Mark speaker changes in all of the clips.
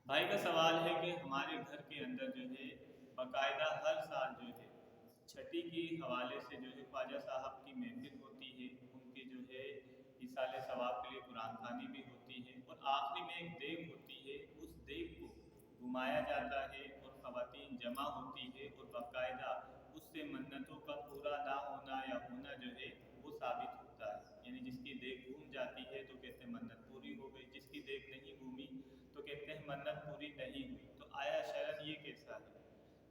Speaker 1: بھائی کا سوال ہے کہ ہمارے گھر کے اندر جو ہے باقاعدہ ہر سال جو ہے چھٹی کے حوالے سے جو ہے خواجہ صاحب کی محفل ہوتی ہے، ان کے جو ہے ایصال ثواب کے لیے قرآن خوانی بھی ہوتی ہے، اور آخری میں ایک دیگ ہوتی ہے، اس دیگ کو گھمایا جاتا ہے اور خواتین جمع ہوتی ہے اور باقاعدہ اس سے منتوں کا پورا نہ ہونا یا ہونا جو ہے وہ ثابت ہوتا ہے، یعنی جس کی دیگ گھوم جاتی ہے تو کہتے ہیں منت پوری ہو گئی، جس کی دیگ نہیں گھومی تو کہتے ہیں منت پوری نہیں ہوئی۔ تو آیا شرعاً یہ کیسا ہے؟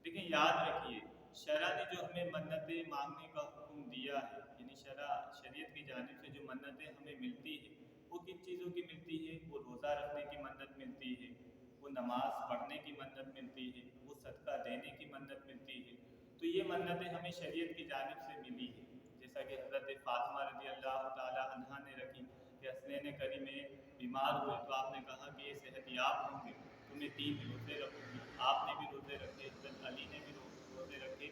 Speaker 1: دیکھیں، یاد رکھیے، شرع نے جو ہمیں منتیں مانگنے کا حکم دیا ہے، یعنی شریعت کی جانب سے جو منتیں ہمیں ملتی ہیں وہ کن چیزوں کی ملتی ہے؟ وہ روزہ رکھنے کی منت ملتی ہے، وہ نماز پڑھنے کی منت ملتی ہے، وہ صدقہ دینے کی منت ملتی ہے۔ تو یہ منتیں ہمیں شریعت کی جانب سے ملی ہے، جیسا کہ حضرت فاطمہ رضی اللہ تعالی عنہا نے رکھی کہ حسنین کریمیں بیمار ہوئے تو آپ نے کہا کہ یہ صحت یاب ہوں گے تو میں 3 روزے رکھوں گی۔ آپ نے بھی روزے رکھے، حضرت علی نے بھی روزے رکھے،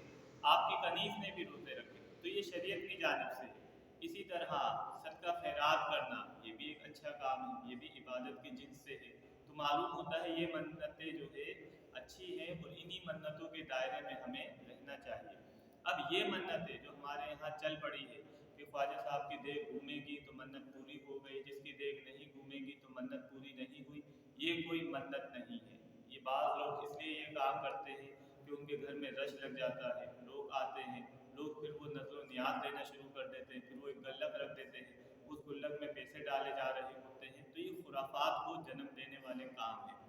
Speaker 1: آپ کی کنیز نے بھی روزے رکھے، تو یہ شریعت کی جانب سے ہے۔ اسی طرح صدقہ خیرات کرنا یہ بھی ایک اچھا کام ہے، یہ بھی عبادت کی جنس سے ہے، تو معلوم ہوتا ہے یہ منتیں جو ہے اچھی ہیں اور انہی منتوں کے دائرے میں ہمیں رہنا چاہیے۔ اب یہ منتیں جو ہمارے یہاں چل پڑی ہے کہ خواجہ صاحب کی دیگ گھومے گی تو منت پوری ہو گئی، جس کی دیگ نہیں گھومے گی تو منت پوری نہیں ہوئی، یہ کوئی منت نہیں ہے۔ یہ بعض لوگ اس لیے یہ کام کرتے ہیں کہ ان کے گھر میں رش لگ جاتا ہے، لوگ آتے ہیں، لوگ پھر وہ نذر و نیاز دینا شروع کر دیتے ہیں، پھر وہ ایک گلک رکھ دیتے ہیں، اس گلک میں پیسے ڈالے جا رہے ہوتے ہیں، تو یہ خرافات کو جنم دینے والے کام ہیں۔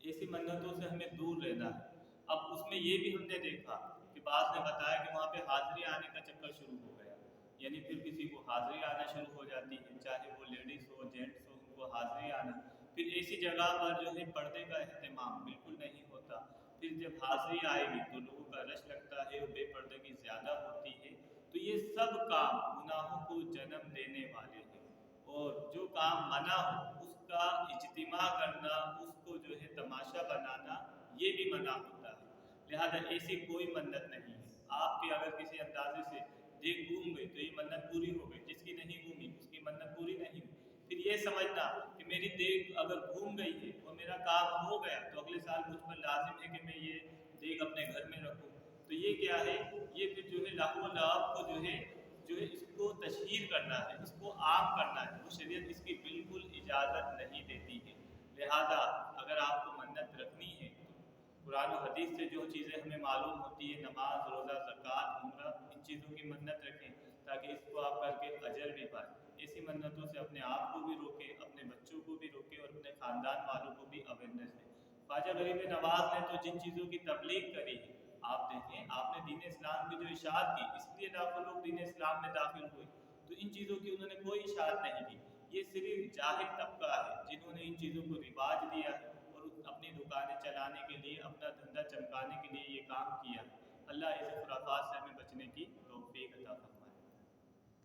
Speaker 1: ایسی منتوں سے ہمیں دور رہنا ہے۔ اب اس میں یہ بھی ہم نے دیکھا کہ بعض نے بتایا کہ وہاں پہ حاضری آنے کا چکر شروع ہو گیا، یعنی پھر کسی کو حاضری آنا شروع ہو جاتی ہے، چاہے وہ لیڈیز ہو جینٹس ہو، ان کو حاضری آنا۔ پھر ایسی جگہ پر جو ہے پردے کا اہتمام بالکل نہیں ہوتا، پھر جب حاضری آئے گی تو لوگوں کا رش لگتا ہے اور بے پردگی زیادہ ہوتی ہے، تو یہ سب کام گناہوں کو جنم دینے والے ہیں، اور جو کام منع ہو اس کا اجتماع کرنا، اس کو جو ہے تماشا بنانا، یہ بھی منع ہوتا ہے۔ لہذا ایسی کوئی منت نہیں ہے۔ آپ کی اگر کسی اندازے سے دیگ گھوم گئی تو یہ منت پوری ہو گئی، جس کی نہیں گھومی اس کی منت پوری نہیں ہوئی۔ پھر یہ سمجھنا کہ میری دیگ اگر گھوم گئی ہے اور میرا کام ہو گیا تو اگلے سال مجھ پر لازم ہے کہ میں یہ دیگ اپنے گھر میں رکھوں، تو یہ کیا ہے؟ یہ پھر جو ہے لہو و لعب کو جو ہے اس کو تشہیر کرنا ہے، اس کو عام کرنا ہے، وہ شریعت اس کی بالکل اجازت نہیں دیتی ہے۔ لہذا اگر آپ کو منت رکھنی ہے تو قرآن و حدیث سے جو چیزیں ہمیں معلوم ہوتی ہے، نماز، روزہ، زکوٰۃ، عمرہ، ان چیزوں کی منت رکھیں تاکہ اس کو آپ کر کے اجر بھی پائیں۔ ایسی منتوں سے اپنے آپ کو بھی روکیں، اپنے بچوں کو بھی روکیں اور اپنے خاندان والوں کو بھی اویئرنیس دیں۔ خواجہ غریب نواز نے تو جن چیزوں کی تبلیغ کری ہے، آپ دیکھیں، آپ نے دین اسلام کی جو اشاعت کی، اس لیے لاکھوں لوگ دین اسلام میں داخل ہوئے، تو ان چیزوں کی انہوں نے کوئی اشاعت نہیں کی۔ یہ صرف جاہل طبقہ ہے جنہوں نے ان چیزوں کو رواج دیا ہے اور اپنی دکانیں چلانے کے لیے، اپنا دھندا چمکانے کے لیے یہ کام کیا ہے۔ اللہ اس خرافات سے ہمیں بچنے کی توفیق عطا فرمائے۔